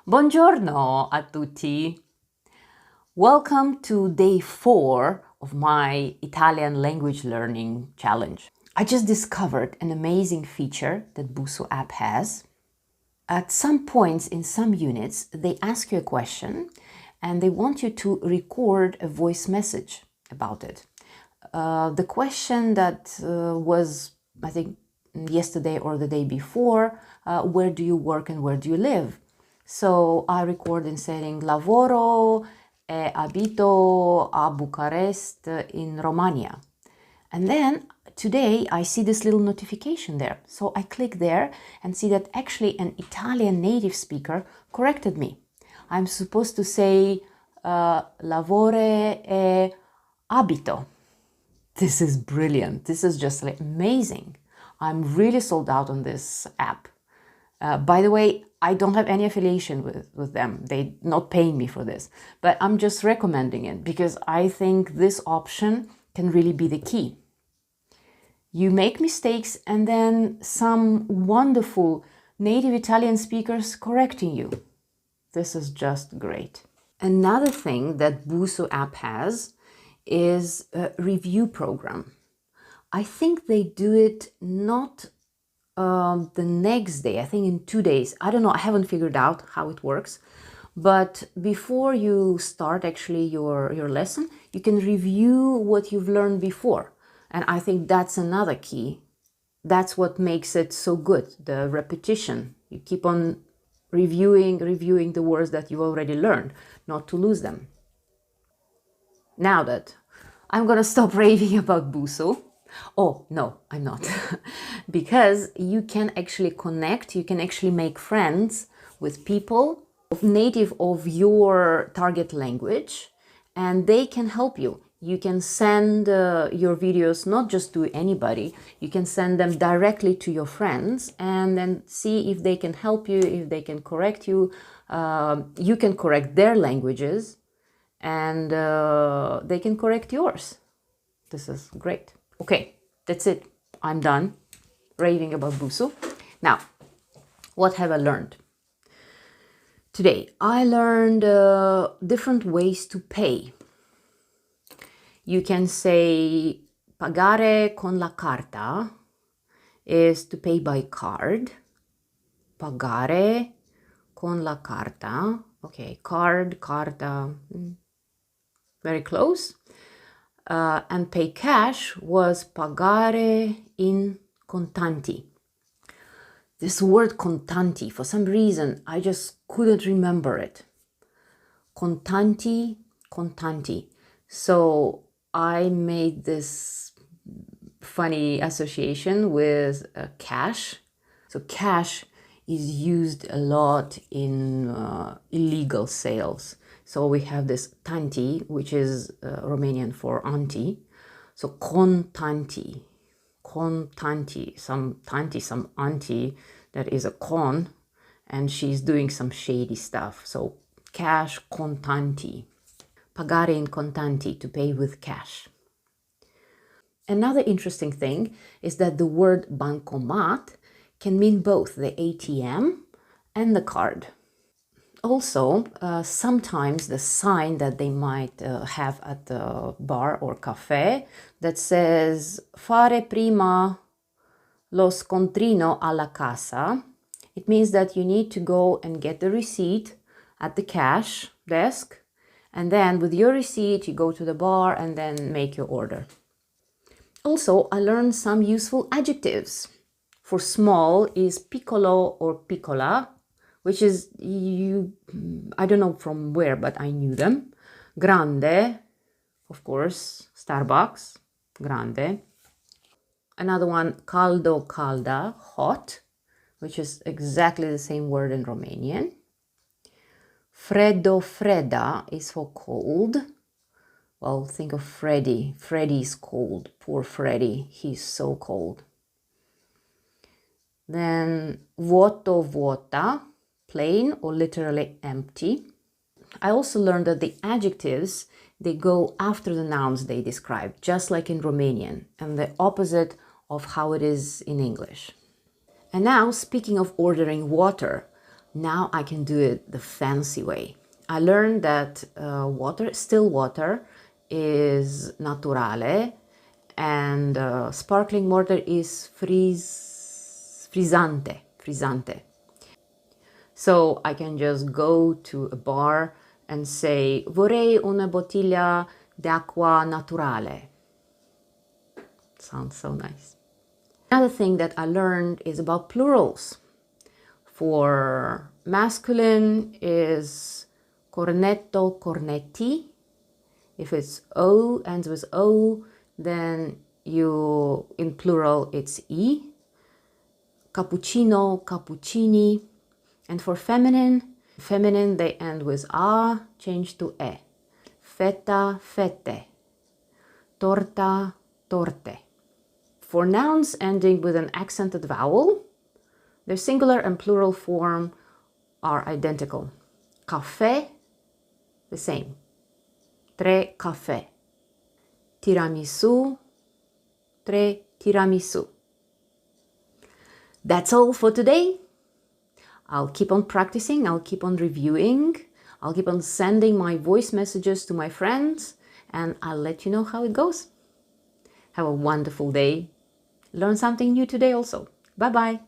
Buongiorno a tutti. Welcome to day 4 of my Italian language learning challenge. I just discovered an amazing feature that Busso app has. At some points in some units, they ask you a question and they want you to record a voice message about it. The question that was, I think, yesterday or the day before, where do you work and where do you live? So I record in saying lavoro e abito a Bucharest in Romania. And then today I see this little notification there. So I click there and see that actually an Italian native speaker corrected me. I'm supposed to say lavore e abito. This is brilliant. This is just like amazing. I'm really sold out on this app. By the way, I don't have any affiliation with them. They're not paying me for this, but I'm just recommending it because I think this option can really be the key. You make mistakes and then some wonderful native Italian speakers correcting you. This is just great. Another thing that Busso app has is a review program. I think they do it not the next day, I think in 2 days. I don't know, I haven't figured out how it works. But before you start actually your lesson, you can review what you've learned before. And I think that's another key. That's what makes it so good, the repetition. You keep on reviewing the words that you already learned, not to lose them. Now that I'm gonna stop raving about Busso. Oh, no, I'm not. Because you can actually connect, you can actually make friends with people native of your target language, and they can help you. You can send your videos not just to anybody, you can send them directly to your friends and then see if they can help you, if they can correct you. You can correct their languages and they can correct yours. This is great. Okay, that's it. I'm done raving about Busso. Now, what have I learned? Today, I learned different ways to pay. You can say pagare con la carta is to pay by card. Pagare con la carta. Okay, card, carta, very close. And pay cash was pagare in contanti. This word contanti, for some reason, I just couldn't remember it. Contanti, contanti. So I made this funny association with cash. So cash is used a lot in illegal sales. So we have this tanti, which is Romanian for auntie. So contanti, contanti, some tanti, some auntie that is a con, and she's doing some shady stuff. So cash contanti, pagare in contanti, to pay with cash. Another interesting thing is that the word bancomat can mean both the ATM and the card. Also, sometimes the sign that they might have at the bar or cafe that says fare prima lo scontrino alla casa, it means that you need to go and get the receipt at the cash desk, and then with your receipt you go to the bar and then make your order. Also, I learned some useful adjectives. For small is piccolo or piccola, which is, I don't know from where, but I knew them. Grande, of course, Starbucks, grande. Another one, caldo, calda, hot, which is exactly the same word in Romanian. Freddo, fredda is for cold. Well, think of Freddy. Freddy is cold. Poor Freddy, he's so cold. Then vuoto, vuota, plain or literally empty. I also learned that the adjectives, they go after the nouns they describe, just like in Romanian, and the opposite of how it is in English. And now, speaking of ordering water, Now I can do it the fancy way. I learned that still water is naturale, and sparkling water is frizzante. So I can just go to a bar and say, vorrei una bottiglia d'acqua naturale. Sounds so nice. Another thing that I learned is about plurals. For masculine is cornetto, cornetti. If it's O, ends with O, then in plural it's E. Cappuccino, cappuccini. And for feminine they end with A, change to E. Fetta, fette. Torta, torte. For nouns ending with an accented vowel, their singular and plural form are identical. Caffè, the same. Tre caffè. Tiramisu, tre tiramisu. That's all for today. I'll keep on practicing, I'll keep on reviewing, I'll keep on sending my voice messages to my friends, and I'll let you know how it goes. Have a wonderful day. Learn something new today also. Bye-bye.